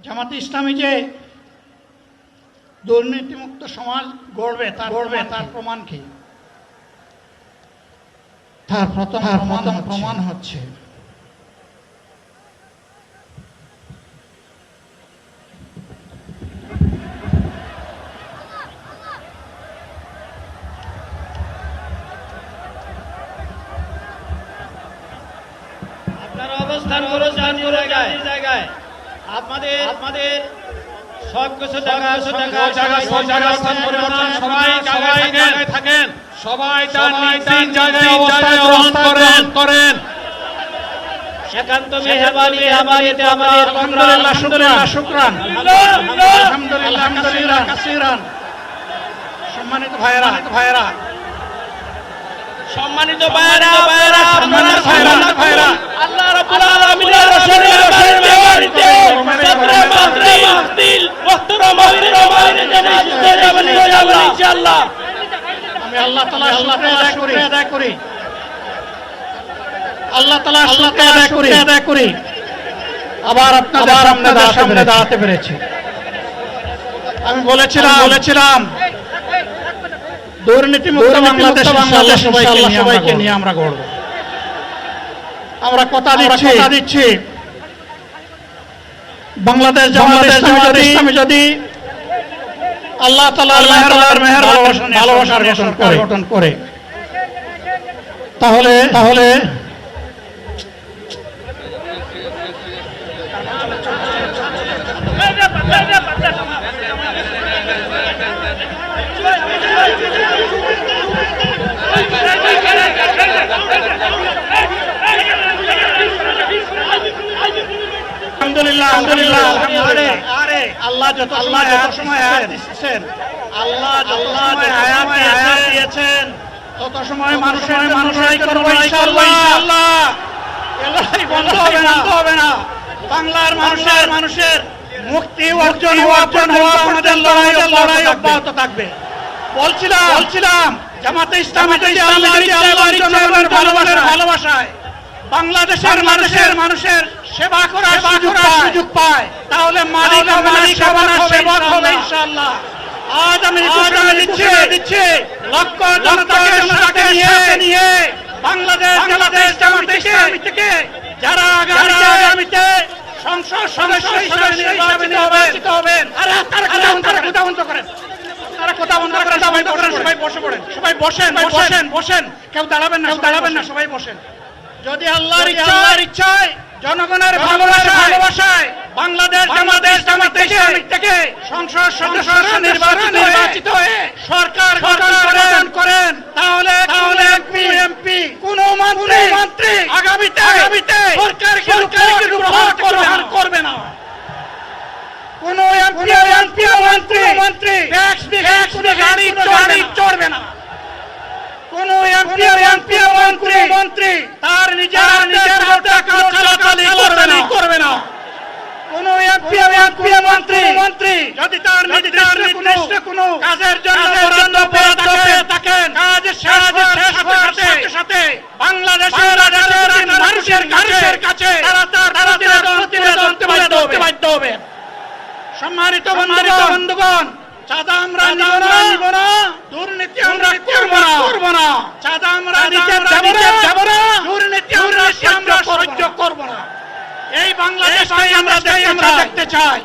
জামাতে ইসলামী যে দুর্নীতিমুক্ত সমাজ গড়বে তার প্রমাণ কি? তার প্রমাণ হচ্ছে আপনারা অবস্থান করুন জাতীয় জায়গায়। আপনাদের সব কিছু দেখা অবস্থান পরিবর্তন সবাই জায়গায় থাকেন। সবাই তার নিজ জায়গায় অবস্থান গ্রহণ করেন। একান্ত মেহরবানি আমাদের আলহামদুলিল্লাহ শুকরান আলহামদুলিল্লাহ কাসীরান। সম্মানিত ভাইরা সম্মানিত ভাইরা আল্লাহ রাব্বুল আলামিনের রসুলের মাহফিল মুহতারাম ইনশাআল্লাহ। আমি আল্লাহ তাআলার শুকরিয়া আদায় করি। আল্লাহ তাআলার শুকরিয়া আদায় করি আবার আপনাদের সামনে দাঁড়াতে পেরেছি। আমি বলেছিলাম দুর্নীতিমুক্ত বাংলাদেশ ইনশাআল্লাহ সবাইকে নিয়ে আমরা গড়ব। আমরা কথা দিচ্ছি বাংলাদেশ জামাতে ইসলামী যদি আল্লাহ তাআলার ভালোবাসার গঠন করে তাহলে আলহামদুলিল্লাহ আল্লাহ যত সময় আয়াত দিয়েছেন তত সময় মানুষরাই করবে ইনশাআল্লাহ। এলাই বন্ধ হবে না। বাংলার মানুষের মুক্তি অর্জন হওয়া আমাদের লড়াই অব্যাহত থাকবে। বলছিলাম জামাতে ইসলামী আল্লাহর ভালোবাসায় বাংলাদেশের মানুষের সেবা করার সুযোগ পায় তাহলে মালিক হবে না, সেবক হবে ইনশাআল্লাহ। আজ আমি ঘোষণা দিচ্ছি লক্ষ জনতাকে নিয়ে বাংলাদেশ জামাতে ইসলামী থেকে যারা আগামীতে সংসদ সদস্য হিসেবে নির্বাচিত হবেন। আরে তারা কথা বন্ধ করেন। সবাই বসেন। কেউ দাঁড়াবেন না, সবাই বসেন। যদি আল্লাহর ইচ্ছায় জনগণের ভালোবাসায় বাংলাদেশ জামাতে ইসলামী থেকে সংসদ সদস্য নির্বাচিত হয়ে সরকার গঠন করেন তাহলে এমপি কোন মন্ত্রী আগামীতে সরকারকে গ্রহণ করবে না। কোন এমপি মন্ত্রী গাড়ি চড়বে না। কোন এমপি মন্ত্রী তার নিজের করবে না। কোন এমপি মন্ত্রী যদি তার নির্দিষ্ট কোনো কাজের জন্য বরাদ্দ পেয়ে থাকেন কাজ শেষ হওয়ার সাথে বাংলাদেশের মানুষের কাছে তারা প্রতিবেদন দিতে বাধ্য হবে। সম্মানিত বন্ধুগণ, চাঁদা আমরা নিব না, দুর্নীতি আমরা করব না। চাঁদা আমরা নিতে যাব না, দুর্নীতি আমরা সহ্য করব না। এই বাংলাদেশটাই আমরা দেখতে চাই।